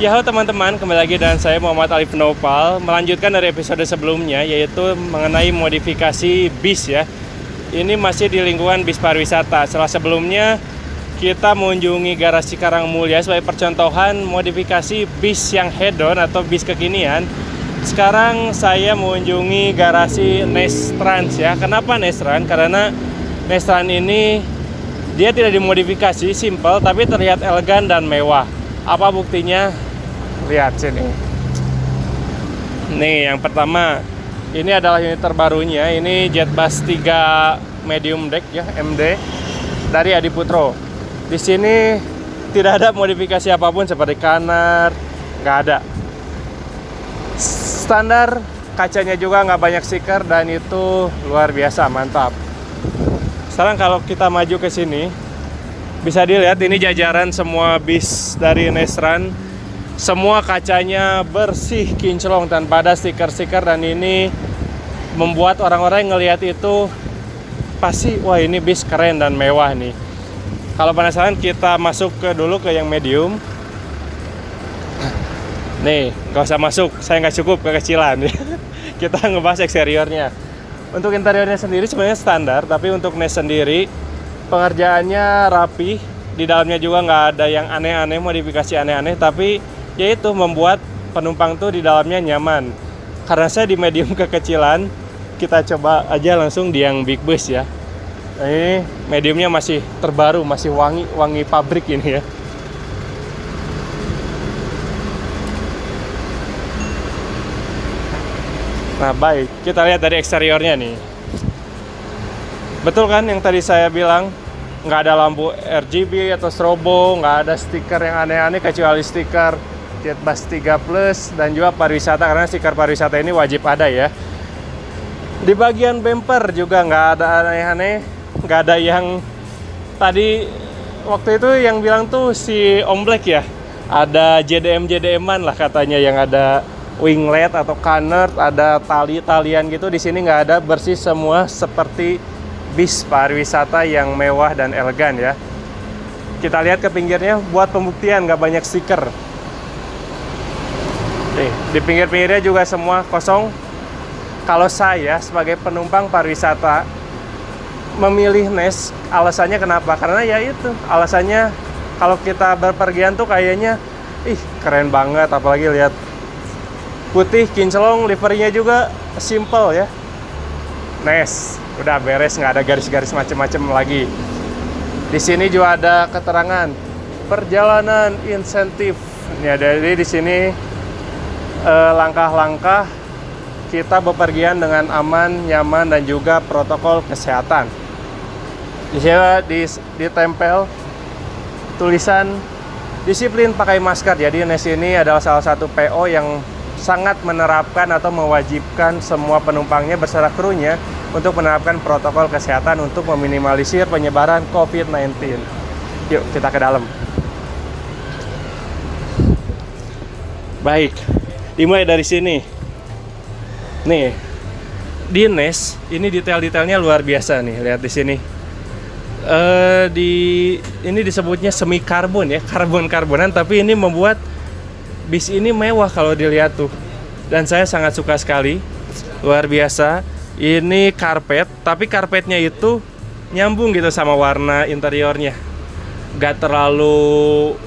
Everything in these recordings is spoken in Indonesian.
Ya halo teman-teman, kembali lagi dengan saya Muhammad Alif Nopal. Melanjutkan dari episode sebelumnya, yaitu mengenai modifikasi bis ya. Ini masih di lingkungan bis pariwisata. Setelah sebelumnya kita mengunjungi garasi Karangmulya sebagai percontohan modifikasi bis yang hedon atau bis kekinian. Sekarang saya mengunjungi garasi Nestrans ya. Kenapa Nestrans? Karena Nestrans ini dia tidak dimodifikasi, simple tapi terlihat elegan dan mewah. Apa buktinya? Lihat sini. Nih, yang pertama, ini adalah unit terbarunya. Ini Jetbus 3 medium deck ya, MD dari Adiputro. Di sini tidak ada modifikasi apapun seperti kanar, nggak ada. Standar, kacanya juga nggak banyak stiker dan itu luar biasa, mantap. Sekarang kalau kita maju ke sini, bisa dilihat ini jajaran semua bis dari Nestrans. Semua kacanya bersih, kinclong, tanpa ada stiker-stiker, dan ini membuat orang-orang yang ngelihat itu pasti, wah ini bis keren dan mewah nih. Kalau penasaran, kita masuk dulu ke yang medium. Nih, nggak usah masuk, saya nggak cukup kekecilan. Kita ngebahas eksteriornya. Untuk interiornya sendiri sebenarnya standar, tapi untuk Nes sendiri pengerjaannya rapi. Di dalamnya juga nggak ada yang aneh-aneh, modifikasi aneh-aneh, tapi yaitu membuat penumpang tuh di dalamnya nyaman. Karena saya di medium kekecilan, kita coba aja langsung di yang big bus ya. Ini mediumnya masih terbaru, masih wangi pabrik ini ya. Nah baik, kita lihat dari eksteriornya nih. Betul kan yang tadi saya bilang, nggak ada lampu RGB atau strobo, nggak ada stiker yang aneh-aneh kecuali stiker Jetbus 3 Plus dan juga pariwisata, karena stiker pariwisata ini wajib ada ya. Di bagian bumper juga nggak ada aneh-aneh, nggak ada yang tadi waktu itu yang bilang tuh si Om Black ya, ada JDM-an lah katanya, yang ada winglet atau canard, ada tali-talian gitu. Di sini nggak ada, bersih semua seperti bis pariwisata yang mewah dan elegan ya. Kita lihat ke pinggirnya buat pembuktian, nggak banyak stiker. Di pinggir-pinggirnya juga semua kosong. Kalau saya sebagai penumpang pariwisata memilih Nes, alasannya kenapa? Karena ya itu, alasannya kalau kita berpergian tuh kayaknya keren banget, apalagi lihat putih kinclong, liverynya juga simple ya. Nes, udah beres, nggak ada garis-garis macem-macem lagi. Di sini juga ada keterangan perjalanan insentif. Ya, jadi di sini langkah-langkah kita bepergian dengan aman, nyaman, dan juga protokol kesehatan. Di sini ditempel tulisan disiplin pakai masker. Jadi Nes ini adalah salah satu PO yang sangat menerapkan atau mewajibkan semua penumpangnya beserta krunya untuk menerapkan protokol kesehatan untuk meminimalisir penyebaran COVID-19. Yuk kita ke dalam. Baik, dimulai dari sini. Nih, di Nes ini detail-detailnya luar biasa nih. Lihat di sini. Ini disebutnya semi karbon ya, karbon-karbonan, tapi ini membuat bis ini mewah kalau dilihat tuh. Dan saya sangat suka sekali. Luar biasa. Ini karpet, tapi karpetnya itu nyambung gitu sama warna interiornya. Gak terlalu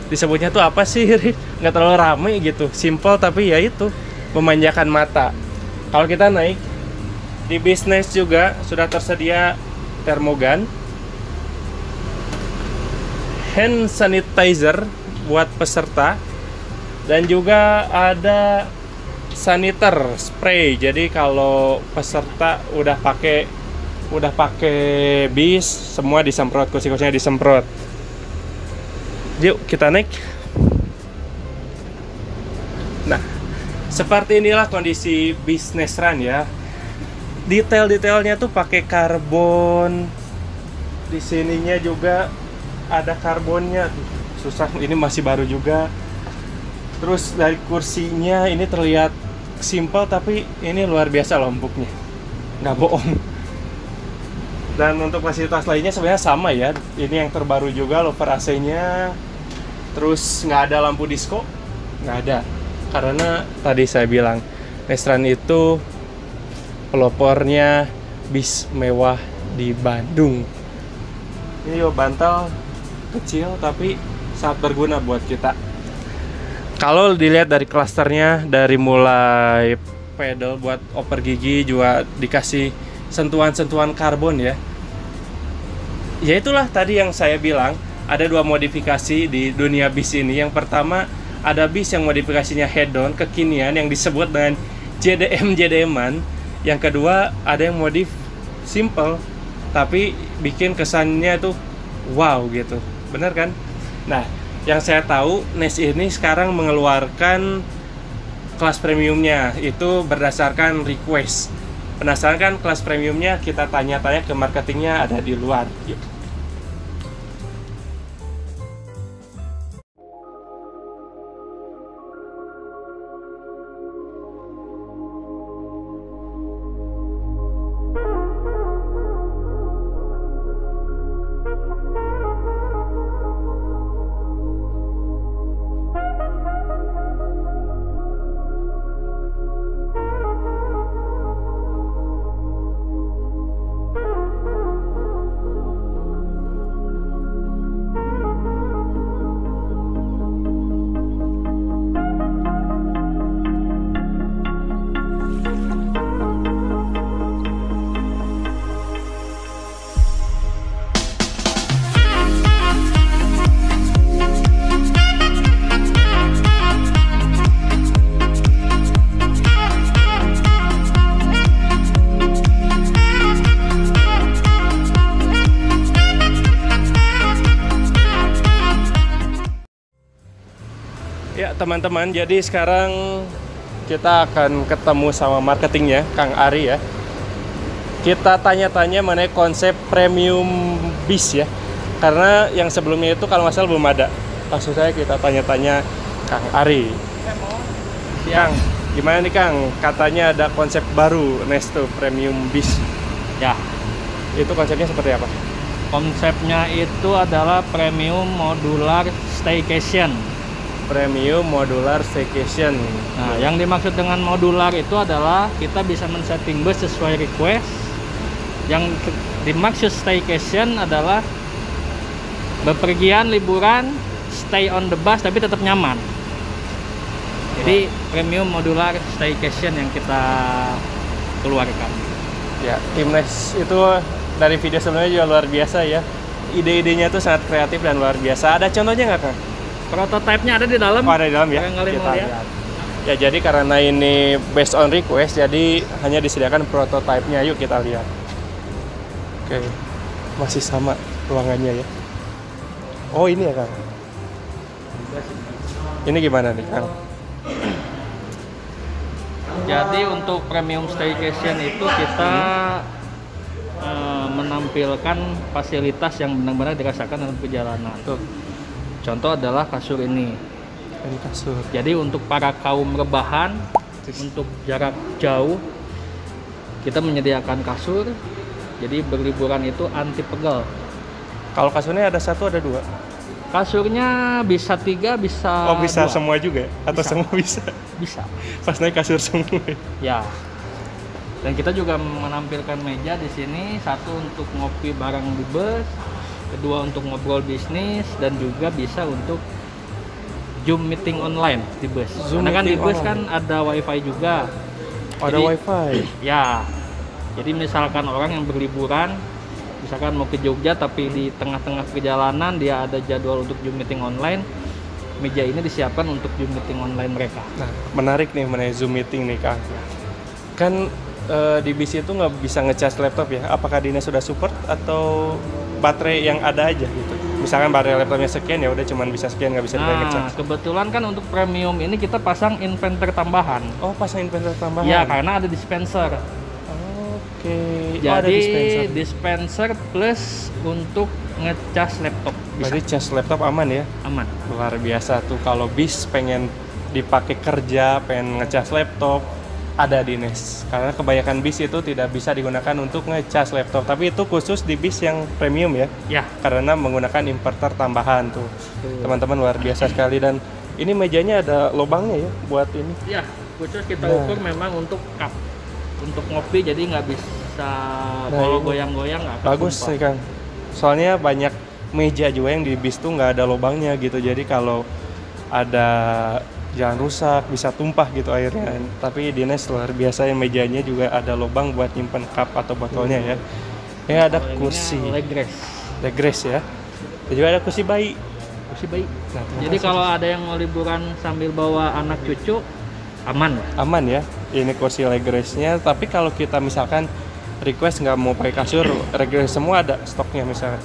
disebutnya tuh apa sih? Gak terlalu rame gitu. Simple tapi ya itu memanjakan mata. Kalau kita naik di bisnis juga sudah tersedia termogan, hand sanitizer buat peserta, dan juga ada saniter spray. Jadi kalau peserta udah pakai bis, semua disemprot, kursi-kursinya disemprot. Yuk kita naik. Nah, seperti inilah kondisi bis Nestrans ya. Detail-detailnya tuh pakai karbon. Di sininya juga ada karbonnya. Susah, ini masih baru juga. Terus dari kursinya ini terlihat simple, tapi ini luar biasa loh empuknya, nggak bohong. Dan untuk fasilitas lainnya sebenarnya sama ya. Ini yang terbaru juga, louvre AC-nya. Terus nggak ada lampu disco, nggak ada. Karena tadi saya bilang, Nestran itu pelopornya bis mewah di Bandung. Ini yo bantal kecil tapi sangat berguna buat kita. Kalau dilihat dari klasternya, dari mulai pedal buat oper gigi juga dikasih sentuhan-sentuhan karbon ya. Ya itulah tadi yang saya bilang, ada dua modifikasi di dunia bis ini. Yang pertama, ada bis yang modifikasinya head-on, kekinian yang disebut dengan JDM-JDM-an. Yang kedua, ada yang modif simple tapi bikin kesannya tuh wow gitu. Bener kan? Nah, yang saya tahu Nes ini sekarang mengeluarkan kelas premiumnya itu berdasarkan request. Penasaran kan kelas premiumnya? Kita tanya-tanya ke marketingnya, ada di luar. Yuk. Ya teman-teman, jadi sekarang kita akan ketemu sama marketingnya, Kang Ari ya. Kita tanya-tanya mengenai konsep premium bis ya. Karena yang sebelumnya itu kalau nggak salah belum ada. Langsung saya kita tanya-tanya Kang Ari. Kang, gimana nih Kang? Katanya ada konsep baru Nesto Premium Bis. Ya, Itu konsepnya seperti apa? konsepnya itu adalah premium modular staycation. Premium Modular Staycation. Nah, yang dimaksud dengan modular itu adalah kita bisa men-setting bus sesuai request. Yang dimaksud staycation adalah bepergian, liburan, stay on the bus tapi tetap nyaman. Jadi premium modular staycation yang kita keluarkan. Ya, Timnes itu dari video sebelumnya juga luar biasa ya. Ide-idenya tuh sangat kreatif dan luar biasa. Ada contohnya nggak Kang? Prototipenya ada di dalam. Oh, ada di dalam ya. Barangkali mau lihat. lihat. Ya, jadi karena ini based on request, jadi hanya disediakan prototipenya. Yuk kita lihat. Oke, masih sama ruangannya ya. Oh ini ya Kang. Ini gimana nih Kang? Jadi untuk premium staycation itu kita menampilkan fasilitas yang benar-benar dirasakan dalam perjalanan. Tuh, Contoh adalah kasur ini. ini kasur. Jadi untuk para kaum rebahan, untuk jarak jauh, kita menyediakan kasur. Jadi berliburan itu anti pegel. Kalau kasurnya ada satu, ada dua. Kasurnya bisa 3, bisa Oh bisa 2. semua juga? Atau Bisa. semua bisa? Bisa. Pas naik kasur semua. Ya. Dan kita juga menampilkan meja di sini, satu untuk ngopi bareng di bus, kedua untuk ngobrol bisnis, dan juga bisa untuk Zoom meeting online di bus. Zoom Karena kan di meeting bus online. kan ada wifi juga. Oh, ada Jadi- wifi. Ya. Jadi misalkan orang yang berliburan, misalkan mau ke Jogja tapi di tengah-tengah perjalanan dia ada jadwal untuk Zoom meeting online, meja ini disiapkan untuk Zoom meeting online mereka. Nah, menarik nih mengenai Zoom meeting nih Kang. Kan di bis itu nggak bisa ngecas laptop ya? Apakah Dina sudah support atau baterai yang ada aja gitu? Misalkan baterai laptopnya sekian ya udah cuman bisa sekian, nggak bisa Nah, ngecas. kebetulan kan untuk premium ini kita pasang inverter tambahan. Oh, pasang inverter tambahan. Ya, karena ada dispenser. Oke. Oh, ada Jadi dispenser. dispenser plus untuk ngecas laptop bisa Berarti cas laptop aman ya? aman. Luar biasa tuh kalau bis pengen dipakai kerja, pengen ngecas laptop, ada di NES. Karena kebanyakan bis itu tidak bisa digunakan untuk ngecas laptop. Tapi itu khusus di bis yang premium ya. Ya. Karena menggunakan inverter tambahan tuh. Teman-teman luar biasa sekali. Dan ini mejanya ada lubangnya ya buat ini. Ya, khusus kita ukur memang untuk cup. Untuk ngopi jadi nggak bisa kalau goyang-goyang nggak akan bagus tumpah. nih Kang. Soalnya banyak meja juga yang di bis tuh nggak ada lubangnya gitu. Jadi kalau ada jangan rusak, bisa tumpah gitu airnya. Tapi di NES luar biasa ya, mejanya juga ada lubang buat nyimpen cup atau botolnya ya. Ya ada kursi leg rest ya. Dan juga ada kursi bayi. Nah, Jadi kalau ada yang mau liburan sambil bawa anak cucu aman. Aman ya. Ini kursi leg rest-nya. Tapi kalau kita misalkan request nggak mau pakai kasur, leg rest semua ada stoknya misalkan.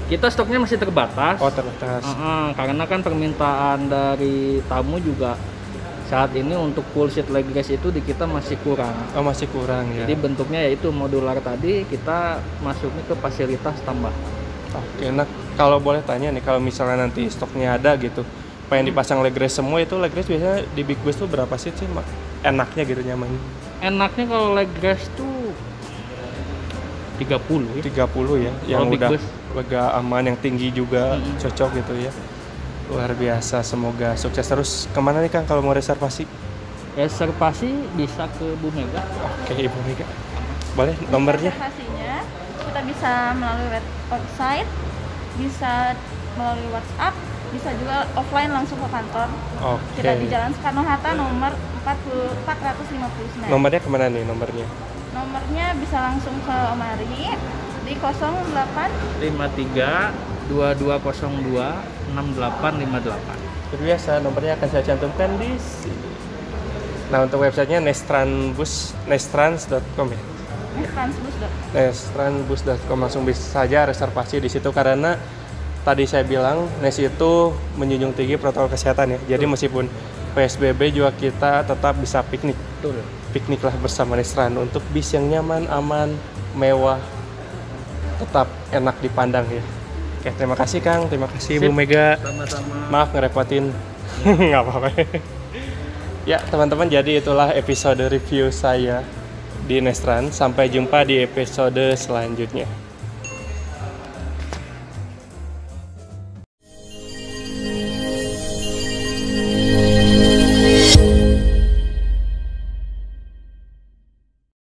Kita stoknya masih terbatas. Oh terbatas. Karena kan permintaan dari tamu juga saat ini untuk full seat leg rest itu di kita masih kurang. Oh masih kurang ya. Jadi bentuknya yaitu modular tadi, kita masuknya ke fasilitas tambah. Oke, nah kalau boleh tanya nih, kalau misalnya nanti stoknya ada gitu, pengen dipasang leg rest semua, itu leg rest biasanya di Big Bus tuh berapa sih Mak? Enaknya gitu nyaman? Enaknya kalau leg rest tuh 30 ya. 30 ya, yang Big udah Bus. agak aman, yang tinggi juga cocok gitu ya. Luar biasa, semoga sukses terus. Kemana nih Kang kalau mau reservasi? Reservasi bisa ke Bu Mega. Oke Ibu Mega, boleh nomornya? Reservasinya kita bisa melalui website, bisa melalui WhatsApp, bisa juga offline langsung ke kantor. Oke. Kita di Jalan Soekarno-Hatta nomor 459. Nomornya kemana nih nomornya? Nomornya bisa langsung ke Omari di 08 53 2202 6858. Biasa nomornya akan saya cantumkan di sini. Nah untuk websitenya nestrans.com ya. Nestrans.com, langsung bisa saja reservasi di situ karena tadi saya bilang NES itu menjunjung tinggi protokol kesehatan ya. Jadi meskipun PSBB juga kita tetap bisa piknik. Betul. Pikniklah bersama Nestran untuk bis yang nyaman, aman, mewah, tetap enak dipandang ya. Oke, terima kasih Kang, terima kasih Bu Mega. Sama-sama. Maaf ngerepotin, nggak apa-apa. Ya teman-teman, jadi itulah episode review saya di Nestran. Sampai jumpa di episode selanjutnya.